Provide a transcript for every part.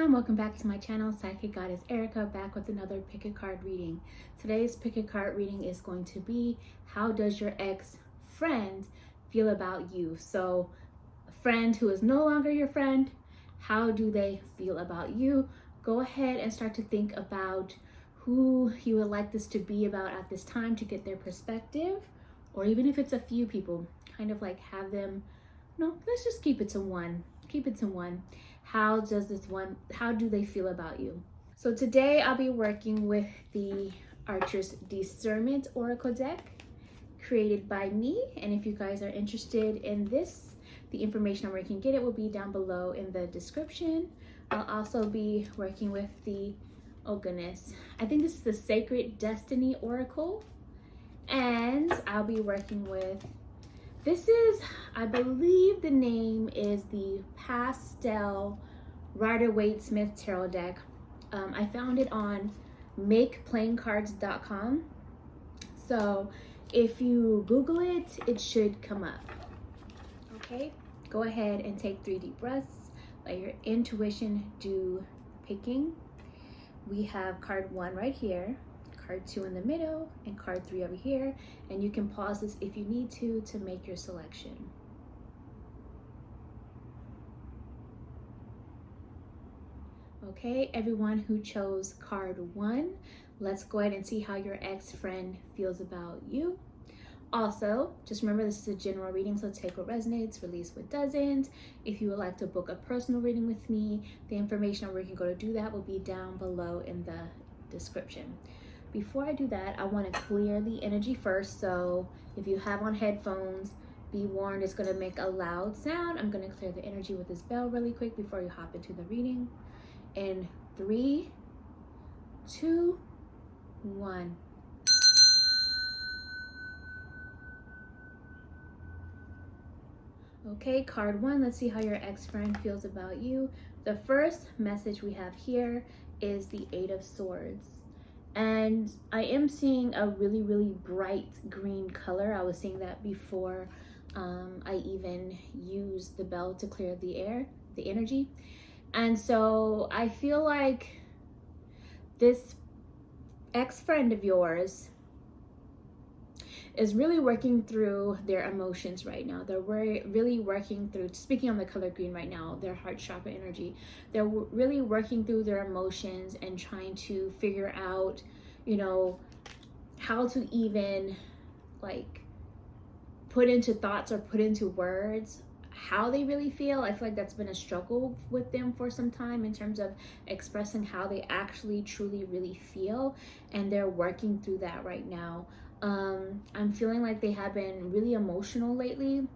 everyone, welcome back to my channel. Psychic Goddess Erica, back with another pick a card reading. Today's pick a card reading is going to be, how does your ex-friend feel about you? So a friend who is no longer your friend, how do they feel about you? Go ahead and start to think about who you would like this to be about at this time to get their perspective, or even if it's a few people, kind of like have them, no, let's just keep it to one. Keep it to one. How do they feel about you? So today I'll be working with the Archer's Discernment Oracle deck created by me. And if you guys are interested in this, the information on where you can get it will be down below in the description. I'll also be working with the, oh goodness, I think this is the Sacred Destiny Oracle. And I'll be working with, this is, I believe the name is the Pastel Rider-Waite-Smith Tarot deck. I found it on makeplayingcards.com. So if you Google it, it should come up. Okay, go ahead and take 3 deep breaths. Let your intuition do the picking. We have card 1 right here, card 2 in the middle, and card 3 over here. And you can pause this if you need to make your selection. Okay, everyone who chose card 1, let's go ahead and see how your ex-friend feels about you. Also, just remember this is a general reading, so take what resonates, release what doesn't. If you would like to book a personal reading with me, the information on where you can go to do that will be down below in the description. Before I do that, I want to clear the energy first. So if you have on headphones, be warned, it's going to make a loud sound. I'm going to clear the energy with this bell really quick before you hop into the reading. In 3, 2, 1. Okay, card 1, let's see how your ex-friend feels about you. The first message we have here is the 8 of Swords. And I am seeing a really, really bright green color. I was seeing that before I even used the bell to clear the air, the energy. And so I feel like this ex-friend of yours is really working through their emotions right now. They're really working through, speaking on the color green right now, their heart chakra energy. They're really working through their emotions and trying to figure out, you know, how to even like put into thoughts or put into words how they really feel. I feel like that's been a struggle with them for some time in terms of expressing how they actually truly really feel, and they're working through that right now. I'm feeling like they have been really emotional lately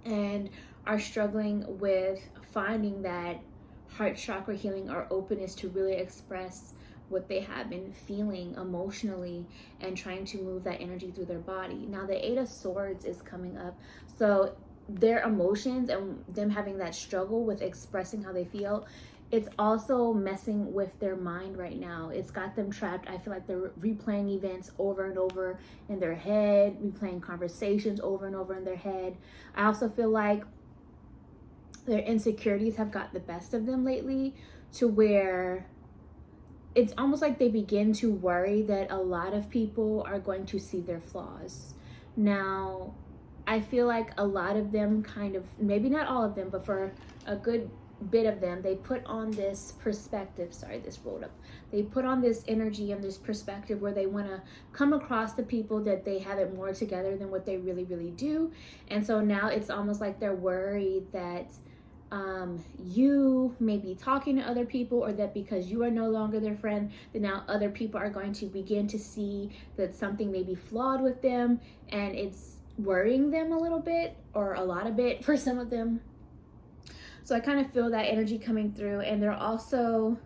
and are struggling with finding that heart chakra healing or openness to really express what they have been feeling emotionally and trying to move that energy through their body. Now the 8 of Swords is coming up, so their emotions and them having that struggle with expressing how they feel, it's also messing with their mind right now. It's got them trapped. I feel like they're replaying events over and over in their head, replaying conversations over and over in their head. I also feel like their insecurities have got the best of them lately, to where it's almost like they begin to worry that a lot of people are going to see their flaws. Now, I feel like a lot of them kind of, maybe not all of them, but for a good bit of them, they put on this perspective, sorry, this rolled up. They put on this energy and this perspective where they want to come across the people that they have it more together than what they really, really do. And so now it's almost like they're worried that you may be talking to other people, or that because you are no longer their friend, that now other people are going to begin to see that something may be flawed with them, and it's worrying them a little bit, or a lot of bit for some of them. So I kind of feel that energy coming through, and they're also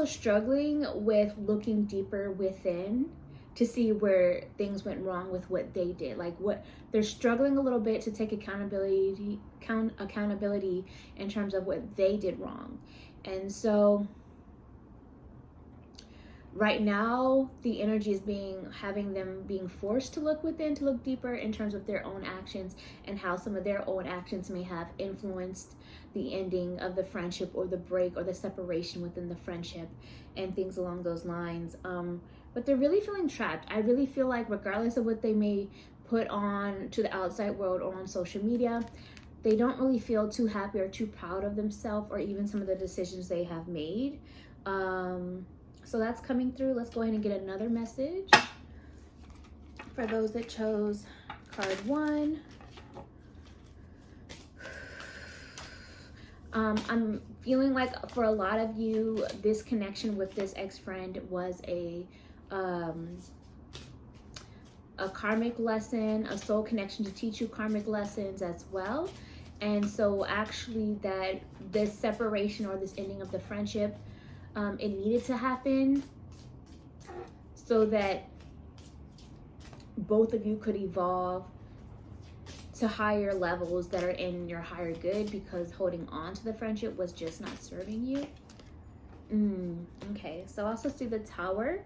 struggling with looking deeper within to see where things went wrong with what they did. Like, what they're struggling a little bit to take accountability in terms of what they did wrong. And so right now the energy is having them being forced to look within, to look deeper in terms of their own actions, and how some of their own actions may have influenced the ending of the friendship, or the break, or the separation within the friendship, and things along those lines. But they're really feeling trapped. I really feel like regardless of what they may put on to the outside world or on social media, they don't really feel too happy or too proud of themselves, or even some of the decisions they have made. So that's coming through. Let's go ahead and get another message for those that chose card 1. I'm feeling like for a lot of you, this connection with this ex-friend was a karmic lesson, a soul connection to teach you karmic lessons as well. And so actually that this separation or this ending of the friendship, it needed to happen so that both of you could evolve to higher levels that are in your higher good, because holding on to the friendship was just not serving you. Okay, so also see the Tower.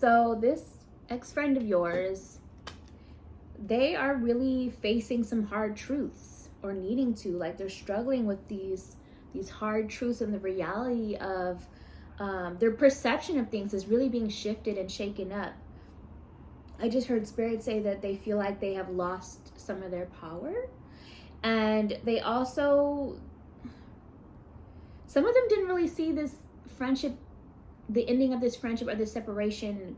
So this ex-friend of yours, they are really facing some hard truths, or needing to, like they're struggling with these hard truths, and the reality of their perception of things is really being shifted and shaken up. I just heard Spirit say that they feel like they have lost some of their power, and they also, some of them didn't really see this friendship, the ending of this friendship or this separation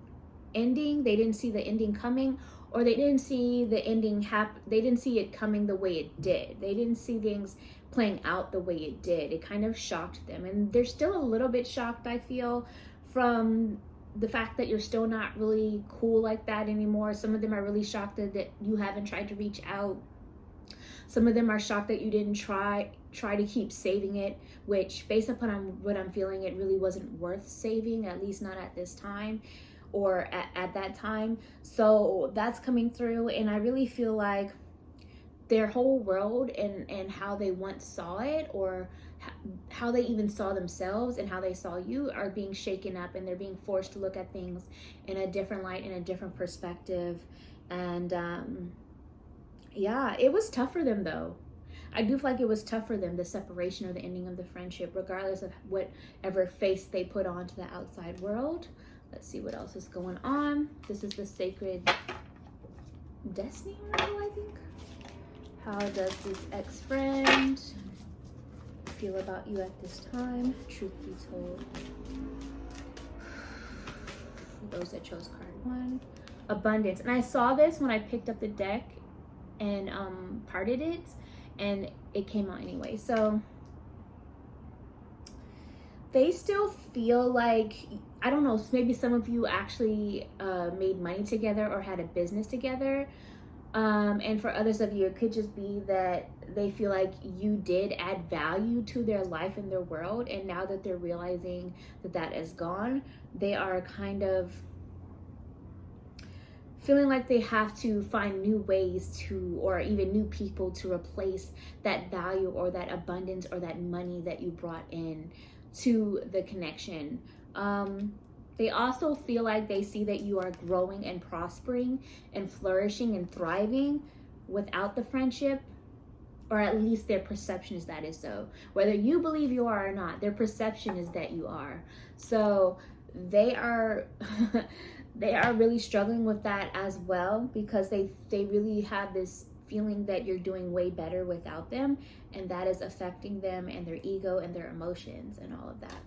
ending. They didn't see the ending coming, or they didn't see the ending they didn't see it coming the way it did. They didn't see things playing out the way it did. It kind of shocked them, and they're still a little bit shocked, I feel, from the fact that you're still not really cool like that anymore. Some of them are really shocked that you haven't tried to reach out. Some of them are shocked that you didn't try to keep saving it, which based upon what I'm feeling, it really wasn't worth saving, at least not at this time, or at that time. So that's coming through, and I really feel like their whole world and how they once saw it, or how they even saw themselves and how they saw you, are being shaken up, and they're being forced to look at things in a different light, in a different perspective. And yeah, it was tough for them though. I do feel like it was tough for them, the separation or the ending of the friendship, regardless of whatever face they put on to the outside world. Let's see what else is going on. This is the Sacred Destiny Oracle, I think. How does this ex-friend feel about you at this time? Truth be told. For those that chose card 1. Abundance. And I saw this when I picked up the deck and parted it, and it came out anyway. So they still feel like, I don't know, maybe some of you actually made money together or had a business together. And for others of you, it could just be that they feel like you did add value to their life and their world. And now that they're realizing that that is gone, they are kind of feeling like they have to find new ways to, or even new people to replace that value or that abundance or that money that you brought in to the connection. They also feel like they see that you are growing and prospering and flourishing and thriving without the friendship, or at least their perception is that is so. Whether you believe you are or not, their perception is that you are. So they are they are really struggling with that as well, because they really have this feeling that you're doing way better without them, and that is affecting them and their ego and their emotions and all of that.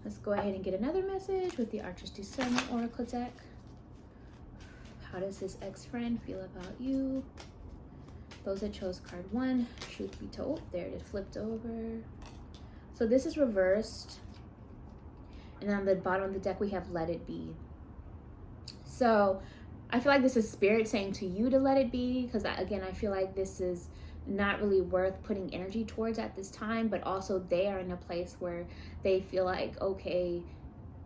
Let's go ahead and get another message with the Archer's Discernment Oracle deck. How does this ex-friend feel about you? Those that chose card 1, truth be told, there it is, flipped over. So this is reversed. And on the bottom of the deck, we have let it be. So I feel like this is Spirit saying to you to let it be, because again, I feel like this is not really worth putting energy towards at this time, but also they are in a place where they feel like, okay,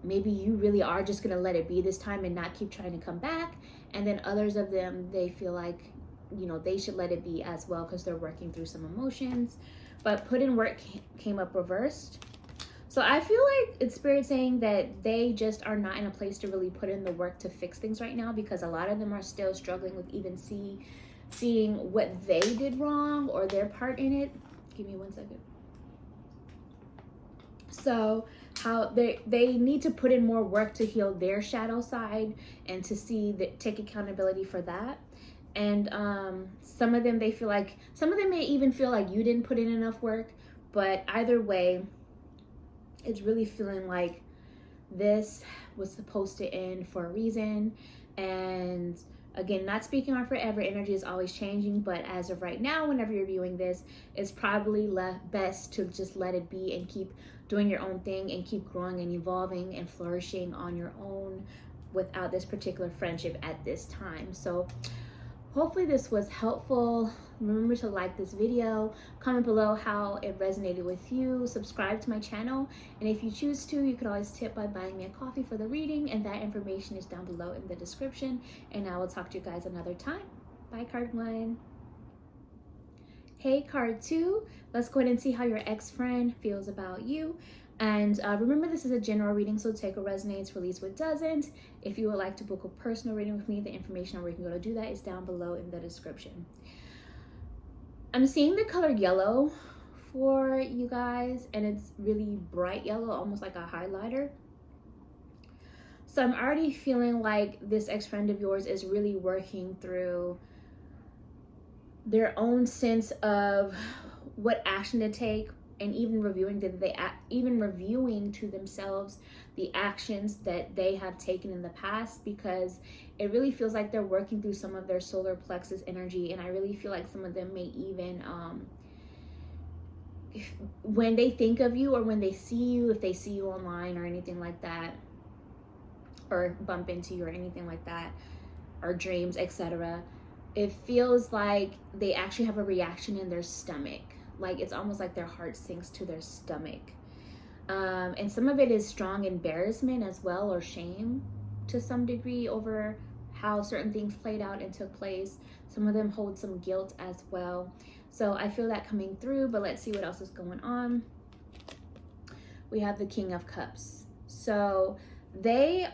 maybe you really are just gonna let it be this time and not keep trying to come back. And then others of them, they feel like, you know, they should let it be as well, because they're working through some emotions. But put in work came up reversed. So I feel like it's Spirit saying that they just are not in a place to really put in the work to fix things right now, because a lot of them are still struggling with even seeing what they did wrong or their part in it. Give me 1 second. So how they need to put in more work to heal their shadow side and to take accountability for that. And some of them may even feel like you didn't put in enough work, but either way, it's really feeling like this was supposed to end for a reason. And again, not speaking on forever, energy is always changing, but as of right now, whenever you're viewing this, it's probably best to just let it be and keep doing your own thing and keep growing and evolving and flourishing on your own without this particular friendship at this time. So hopefully this was helpful. Remember to like this video, comment below how it resonated with you, subscribe to my channel, and if you choose to, you can always tip by buying me a coffee for the reading, and that information is down below in the description. And I will talk to you guys another time. Bye, card 1. Hey, card 2, let's go ahead and see how your ex-friend feels about you. And remember, this is a general reading, so take what resonates, release what doesn't. If you would like to book a personal reading with me, the information on where you can go to do that is down below in the description. I'm seeing the color yellow for you guys, and it's really bright yellow, almost like a highlighter. So I'm already feeling like this ex-friend of yours is really working through their own sense of what action to take, and even reviewing to themselves the actions that they have taken in the past, because it really feels like they're working through some of their solar plexus energy. And I really feel like some of them may even when they think of you, or when they see you, if they see you online or anything like that, or bump into you or anything like that, or dreams, etc., it feels like they actually have a reaction in their stomach. Like it's almost like their heart sinks to their stomach. And some of it is strong embarrassment as well, or shame to some degree over how certain things played out and took place. Some of them hold some guilt as well. So I feel that coming through, but let's see what else is going on. We have the King of Cups. So they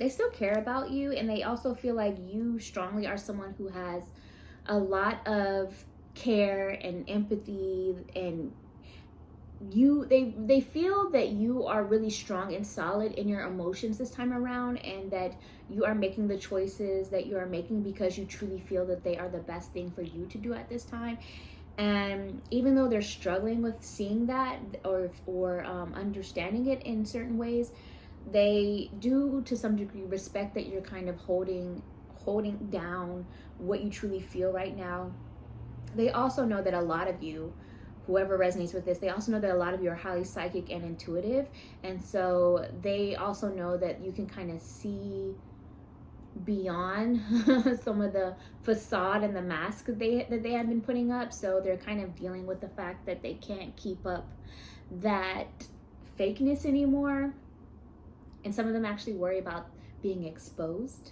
still care about you, and they also feel like you strongly are someone who has a lot of care and empathy, and they feel that you are really strong and solid in your emotions this time around, and that you are making the choices that you are making because you truly feel that they are the best thing for you to do at this time. And even though they're struggling with seeing that or understanding it in certain ways, they do to some degree respect that you're kind of holding down what you truly feel right now. They also know that a lot of you, whoever resonates with this, they also know that a lot of you are highly psychic and intuitive. And so they also know that you can kind of see beyond some of the facade and the mask that they have been putting up. So they're kind of dealing with the fact that they can't keep up that fakeness anymore. And some of them actually worry about being exposed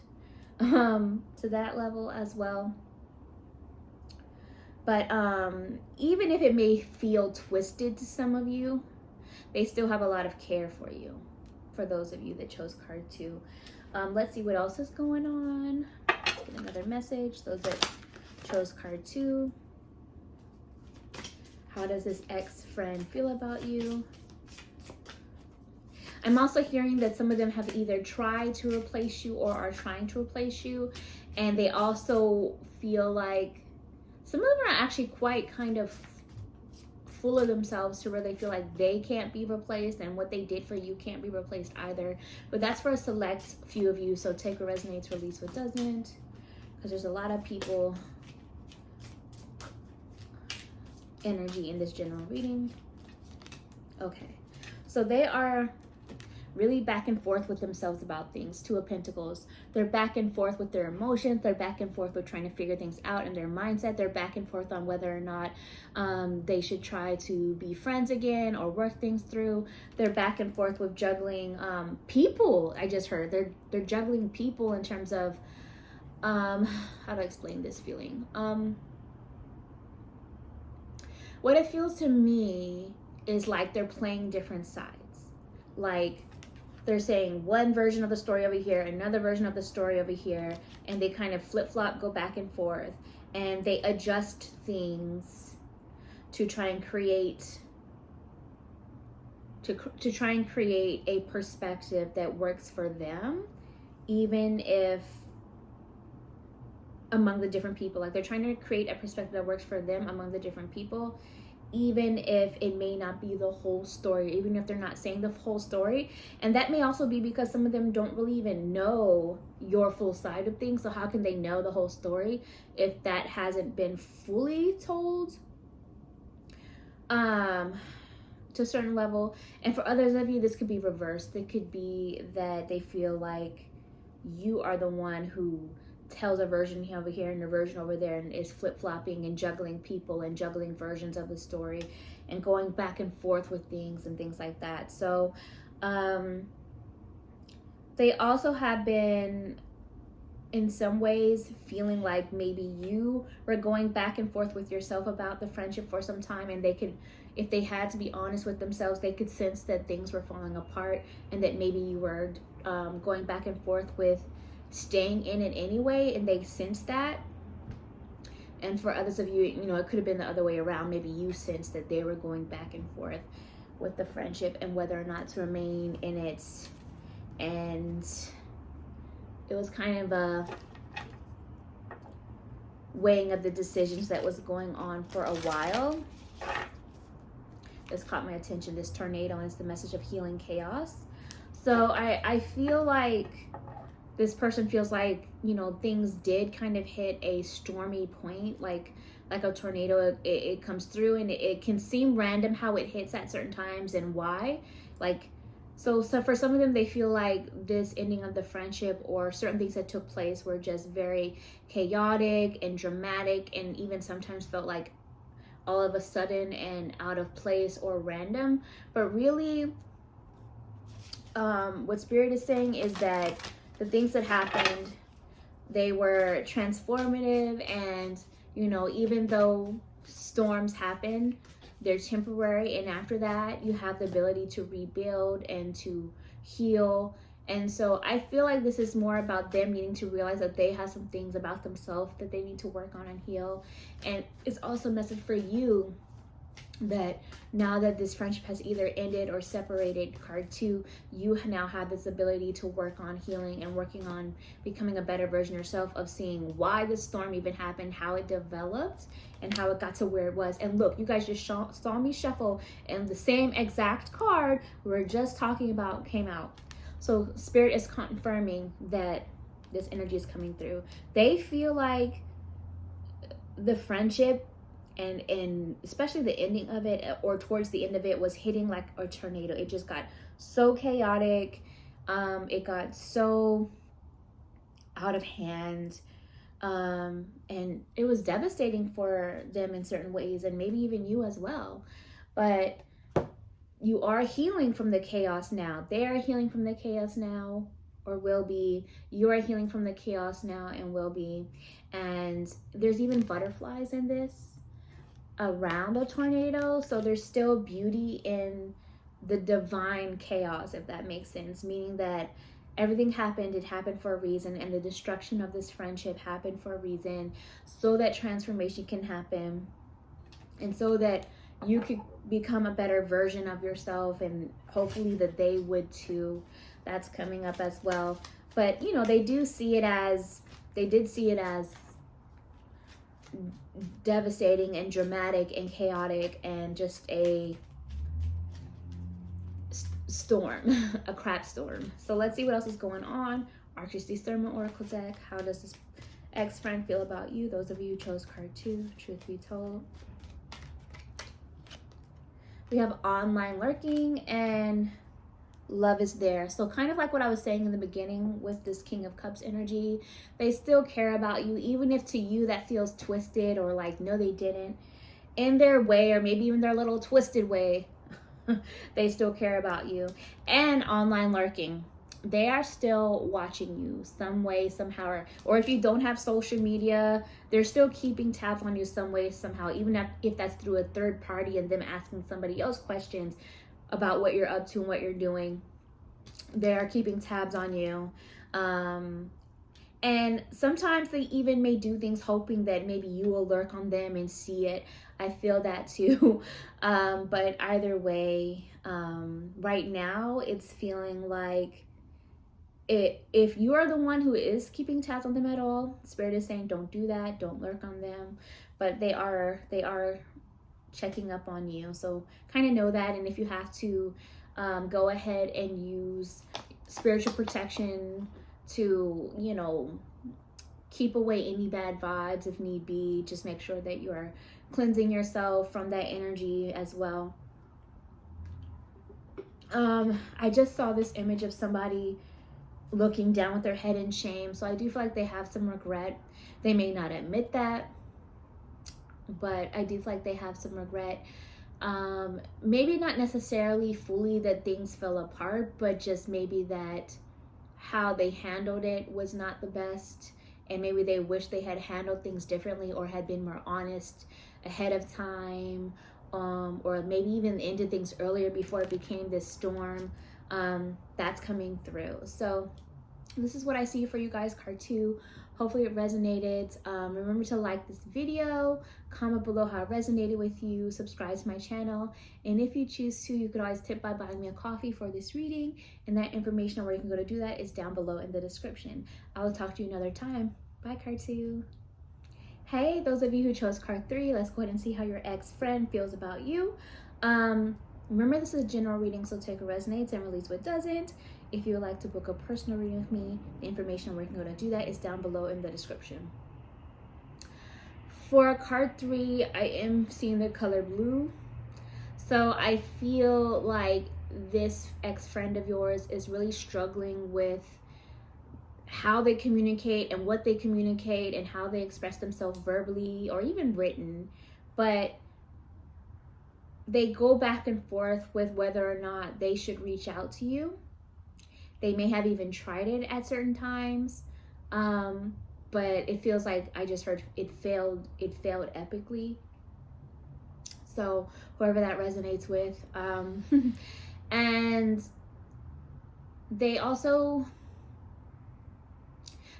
to that level as well. But even if it may feel twisted to some of you, they still have a lot of care for you, for those of you that chose card 2. Let's see what else is going on. Let's get another message. Those that chose card 2. How does this ex-friend feel about you? I'm also hearing that some of them have either tried to replace you or are trying to replace you. And they also feel like some of them are actually quite kind of full of themselves to where they feel like they can't be replaced, and what they did for you can't be replaced either. But that's for a select few of you. So take what resonates, release what doesn't, because there's a lot of people energy in this general reading. Okay, so they are really back and forth with themselves about things. 2 of Pentacles. They're back and forth with their emotions. They're back and forth with trying to figure things out in their mindset. They're back and forth on whether or not they should try to be friends again or work things through. They're back and forth with juggling people. I just heard they're juggling people in terms of how to explain this feeling. What it feels to me is like they're playing different sides. Like they're saying one version of the story over here, another version of the story over here, and they kind of flip-flop, go back and forth, and they adjust things to try and create to try and create a perspective that works for them, even if among the different people. Like they're trying to create a perspective that works for them among the different people, even if it may not be the whole story, even if they're not saying the whole story. And that may also be because some of them don't really even know your full side of things. So how can they know the whole story if that hasn't been fully told to a certain level? And for others of you, this could be reversed. It could be that they feel like you are the one who tells a version over here and a version over there, and is flip-flopping and juggling people and juggling versions of the story and going back and forth with things and things like that. So they also have been in some ways feeling like maybe you were going back and forth with yourself about the friendship for some time, and they could, if they had to be honest with themselves, they could sense that things were falling apart and that maybe you were going back and forth with staying in it anyway, and they sense that. And for others of you, you know, it could have been the other way around. Maybe you sensed that they were going back and forth with the friendship and whether or not to remain in it. And it was kind of a weighing of the decisions that was going on for a while. This caught my attention, this tornado, and it's the message of healing chaos. So I feel like this person feels like, you know, things did kind of hit a stormy point, like a tornado. It comes through, and it can seem random how it hits at certain times and why. Like, so for some of them, they feel like this ending of the friendship or certain things that took place were just very chaotic and dramatic, and even sometimes felt like all of a sudden and out of place or random. But really, what Spirit is saying is that the things that happened, they were transformative, and, you know, even though storms happen, they're temporary, and after that, you have the ability to rebuild and to heal. And so I feel like this is more about them needing to realize that they have some things about themselves that they need to work on and heal. And it's also a message for you that now that this friendship has either ended or separated, card 2, you now have this ability to work on healing and working on becoming a better version of yourself, of seeing why the storm even happened, how it developed, and how it got to where it was. And look, you guys just saw me shuffle, and the same exact card we were just talking about came out. So Spirit is confirming that this energy is coming through. They feel like the friendship and especially the ending of it, or towards the end of it, was hitting like a tornado. It just got so chaotic. It got so out of hand. And it was devastating for them in certain ways, and maybe even you as well. But you are healing from the chaos now. They are healing from the chaos now, or will be. You are healing from the chaos now and will be. And there's even butterflies in this around a tornado. So there's still beauty in the divine chaos, if that makes sense. Meaning that everything happened, it happened for a reason, and the destruction of this friendship happened for a reason, so that transformation can happen, and so that you could become a better version of yourself, and hopefully that they would too. That's coming up as well. But you know, they did see it as devastating and dramatic and chaotic and just a storm, a crap storm. So let's see what else is going on. Archer's Discernment Oracle deck. How does this ex-friend feel about you? Those of you who chose card 2, truth be told. We have online lurking and love is there. So kind of like what I was saying in the beginning with this King of Cups energy, they still care about you, even if to you that feels twisted, or like, no, they didn't, in their way, or maybe even their little twisted way. They still care about you. And online lurking. they are still watching you some way, somehow, or if you don't have social media, they're still keeping tabs on you some way, somehow, even if that's through a third party and them asking somebody else questions about what you're up to and what you're doing. They are keeping tabs on you. And sometimes they even may do things hoping that maybe you will lurk on them and see it. I feel that too. But either way, right now it's feeling like if you are the one who is keeping tabs on them at all, Spirit is saying don't do that, don't lurk on them. But they are checking up on you. So kind of know that. And if you have to go ahead and use spiritual protection to, you know, keep away any bad vibes if need be, just make sure that you're cleansing yourself from that energy as well. I just saw this image of somebody looking down with their head in shame. So I do feel like they have some regret. They may not admit that, but I do feel like they have some regret. Maybe not necessarily fully that things fell apart, but just maybe that how they handled it was not the best, and maybe they wish they had handled things differently or had been more honest ahead of time, or maybe even ended things earlier before it became this storm that's coming through. So this is what I see for you guys, card 2. Hopefully it resonated. Remember to like this video, comment below how it resonated with you, subscribe to my channel, and if you choose to, you could always tip by buying me a coffee for this reading, and that information on where you can go to do that is down below in the description. I will talk to you another time. Bye, card 2. Hey, those of you who chose card 3, let's go ahead and see how your ex-friend feels about you. Remember, this is a general reading, so take what resonates and release what doesn't. If you would like to book a personal reading with me, the information where you can go to do that is down below in the description. For card 3, I am seeing the color blue. So I feel like this ex-friend of yours is really struggling with how they communicate and what they communicate and how they express themselves verbally or even written. But they go back and forth with whether or not they should reach out to you. They may have even tried it at certain times, but it feels like I just heard it failed epically. So whoever that resonates with, and they also,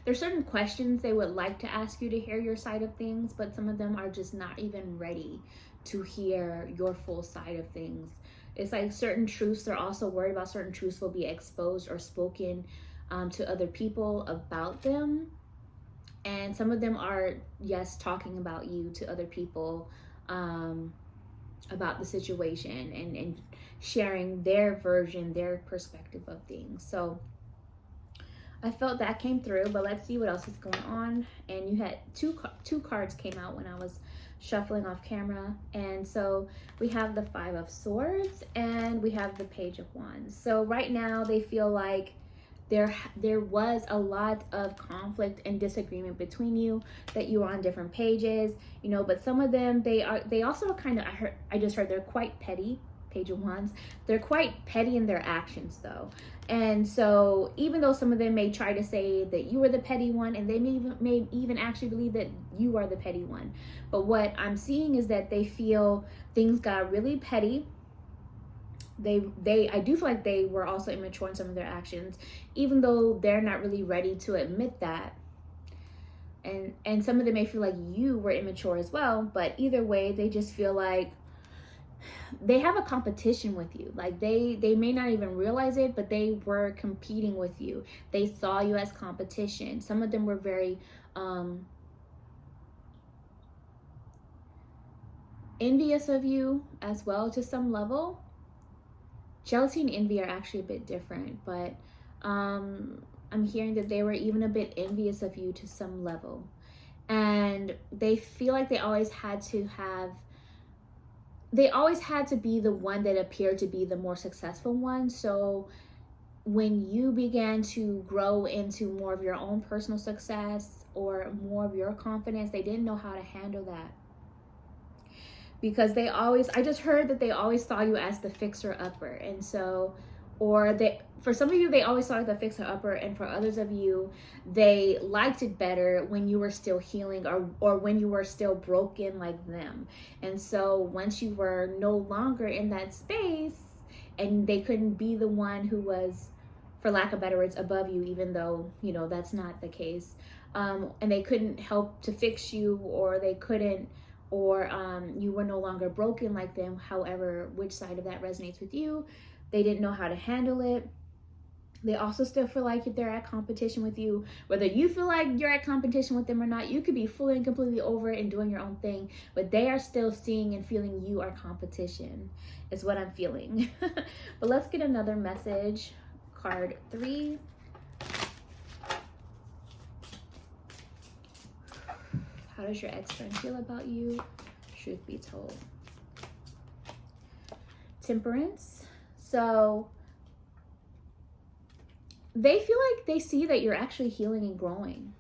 there's certain questions they would like to ask you to hear your side of things, but some of them are just not even ready to hear your full side of things. It's like certain truths, they're also worried about certain truths will be exposed or spoken to other people about them. And some of them are, yes, talking about you to other people about the situation and sharing their version, their perspective of things. So I felt that came through, but let's see what else is going on. And you had two cards came out when I was shuffling off camera, and so we have the 5 of Swords and we have the Page of Wands. So right now they feel like there was a lot of conflict and disagreement between you, that you were on different pages, you know, but some of them, they also kind of, I just heard they're quite petty. Page of Wands, they're quite petty in their actions though. And so even though some of them may try to say that you were the petty one, and they may even actually believe that you are the petty one, but what I'm seeing is that they feel things got really petty. I do feel like they were also immature in some of their actions, even though they're not really ready to admit that. And some of them may feel like you were immature as well, but either way, they just feel like they have a competition with you. Like they may not even realize it, but they were competing with you. They saw you as competition. Some of them were very envious of you as well to some level. Jealousy and envy are actually a bit different, but I'm hearing that they were even a bit envious of you to some level. And they feel like they always had to be the one that appeared to be the more successful one. So when you began to grow into more of your own personal success or more of your confidence, they didn't know how to handle that. Because I just heard that they always saw you as the fixer-upper. And so or for some of you, they always saw like the fixer-upper, and for others of you, they liked it better when you were still healing, or when you were still broken like them. And so once you were no longer in that space, and they couldn't be the one who was, for lack of better words, above you, even though, you know, that's not the case, and they couldn't help to fix you, or they couldn't, or you were no longer broken like them, however, which side of that resonates with you, they didn't know how to handle it. They also still feel like if they're at competition with you, whether you feel like you're at competition with them or not, you could be fully and completely over it and doing your own thing, but they are still seeing and feeling you are competition, is what I'm feeling. But let's get another message. Card 3. How does your ex-friend feel about you? Truth be told. Temperance. So they feel like they see that you're actually healing and growing,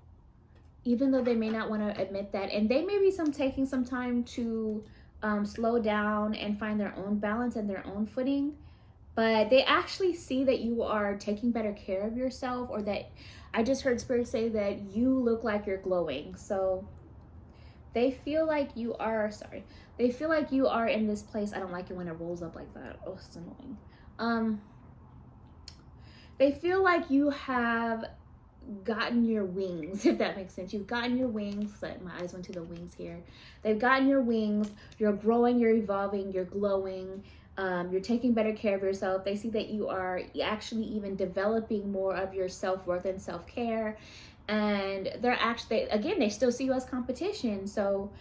even though they may not want to admit that. And they may be taking some time to slow down and find their own balance and their own footing. But they actually see that you are taking better care of yourself, or that, I just heard Spirit say that you look like you're glowing. So they feel like you are, they feel like you are in this place. I don't like it when it rolls up like that. Oh, it's annoying. They feel like you have gotten your wings, if that makes sense. You've gotten your wings. My eyes went to the wings here. They've gotten your wings. You're growing, you're evolving, you're glowing. You're taking better care of yourself. They see that you are actually even developing more of your self-worth and self-care. And they're actually, again, they still see you as competition. So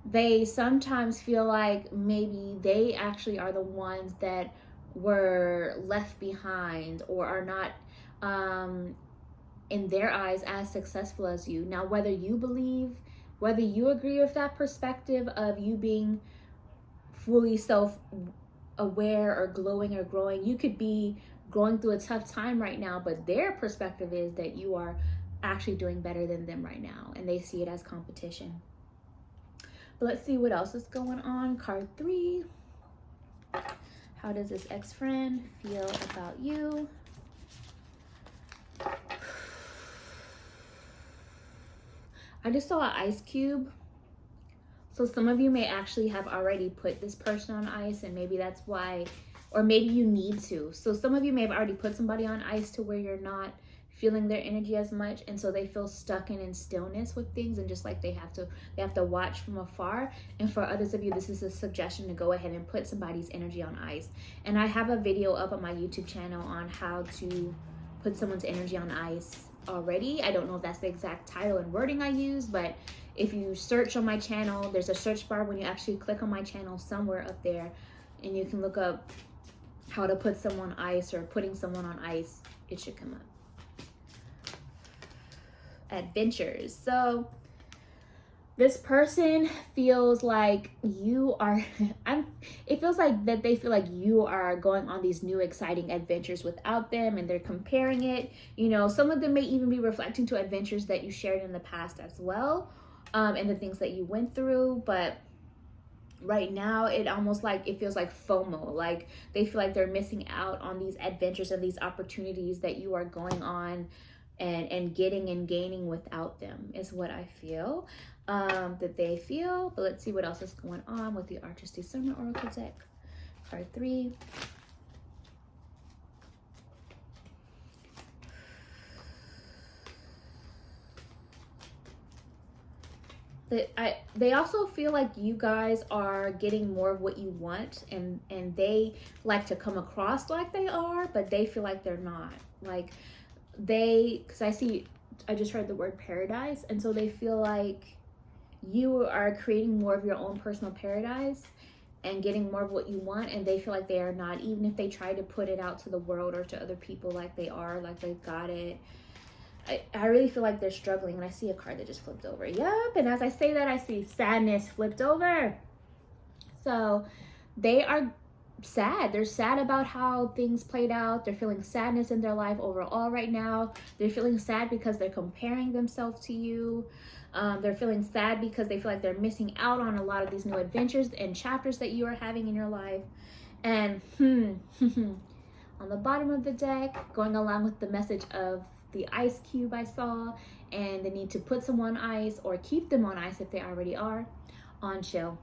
they sometimes feel like maybe they actually are the ones that were left behind, or are not in their eyes as successful as you. Now, whether you agree with that perspective of you being fully self-aware or glowing or growing, you could be going through a tough time right now, but their perspective is that you are actually doing better than them right now, and they see it as competition. But let's see what else is going on. Card 3. How does this ex-friend feel about you? I just saw an ice cube. So some of you may actually have already put this person on ice, and maybe that's why, or maybe you need to. So some of you may have already put somebody on ice to where you're not feeling their energy as much, and so they feel stuck in stillness with things, and just like they have to watch from afar. And for others of you, this is a suggestion to go ahead and put somebody's energy on ice. And I have a video up on my YouTube channel on how to put someone's energy on ice already. I don't know if that's the exact title and wording I use, but if you search on my channel, there's a search bar when you actually click on my channel somewhere up there, and you can look up how to put someone on ice or putting someone on ice. It should come up. Adventures. So this person feels like you are it feels like that they feel like you are going on these new exciting adventures without them, and they're comparing it. You know, some of them may even be reflecting to adventures that you shared in the past as well, and the things that you went through. But right now it almost like it feels like FOMO, like they feel like they're missing out on these adventures and these opportunities that you are going on and getting and gaining without them, is what I feel that they feel. But let's see what else is going on with the Archer's Discernment Oracle deck. Card 3. They also feel like you guys are getting more of what you want, and they like to come across like they are, but they feel like they're not. Like because I just heard the word paradise, and so they feel like you are creating more of your own personal paradise and getting more of what you want, and they feel like they are not, even if they try to put it out to the world or to other people like they are, like they've got it. I really feel like they're struggling, and I see a card that just flipped over. Yep, and as I say that, I see sadness flipped over. So they are sad. They're sad about how things played out. They're feeling sadness in their life overall right now. They're feeling sad because they're comparing themselves to you. They're feeling sad because they feel like they're missing out on a lot of these new adventures and chapters that you are having in your life. And on the bottom of the deck, going along with the message of the ice cube I saw, and the need to put someone on ice or keep them on ice if they already are on chill.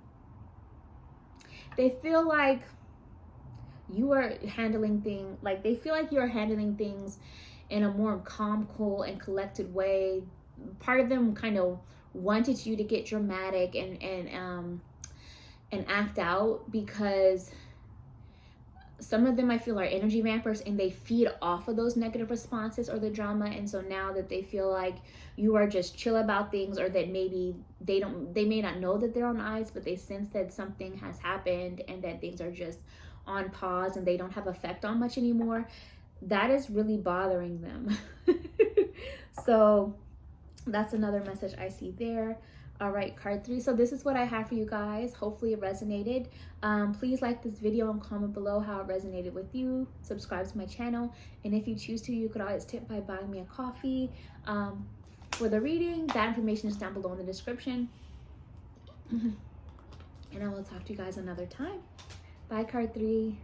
They feel like you are handling things, like they feel like you're handling things in a more calm, cool, and collected way. Part of them kind of wanted you to get dramatic and act out, because some of them I feel are energy vampires and they feed off of those negative responses or the drama. And so now that they feel like you are just chill about things, or that maybe they may not know that they're on ice, but they sense that something has happened and that things are just on pause and they don't have effect on much anymore, that is really bothering them. So that's another message I see there. All right, card 3. So this is what I have for you guys. Hopefully it resonated. Please like this video and comment below how it resonated with you. Subscribe to my channel. And if you choose to, you could always tip by buying me a coffee for the reading. That information is down below in the description. And I will talk to you guys another time. Bye, card 3.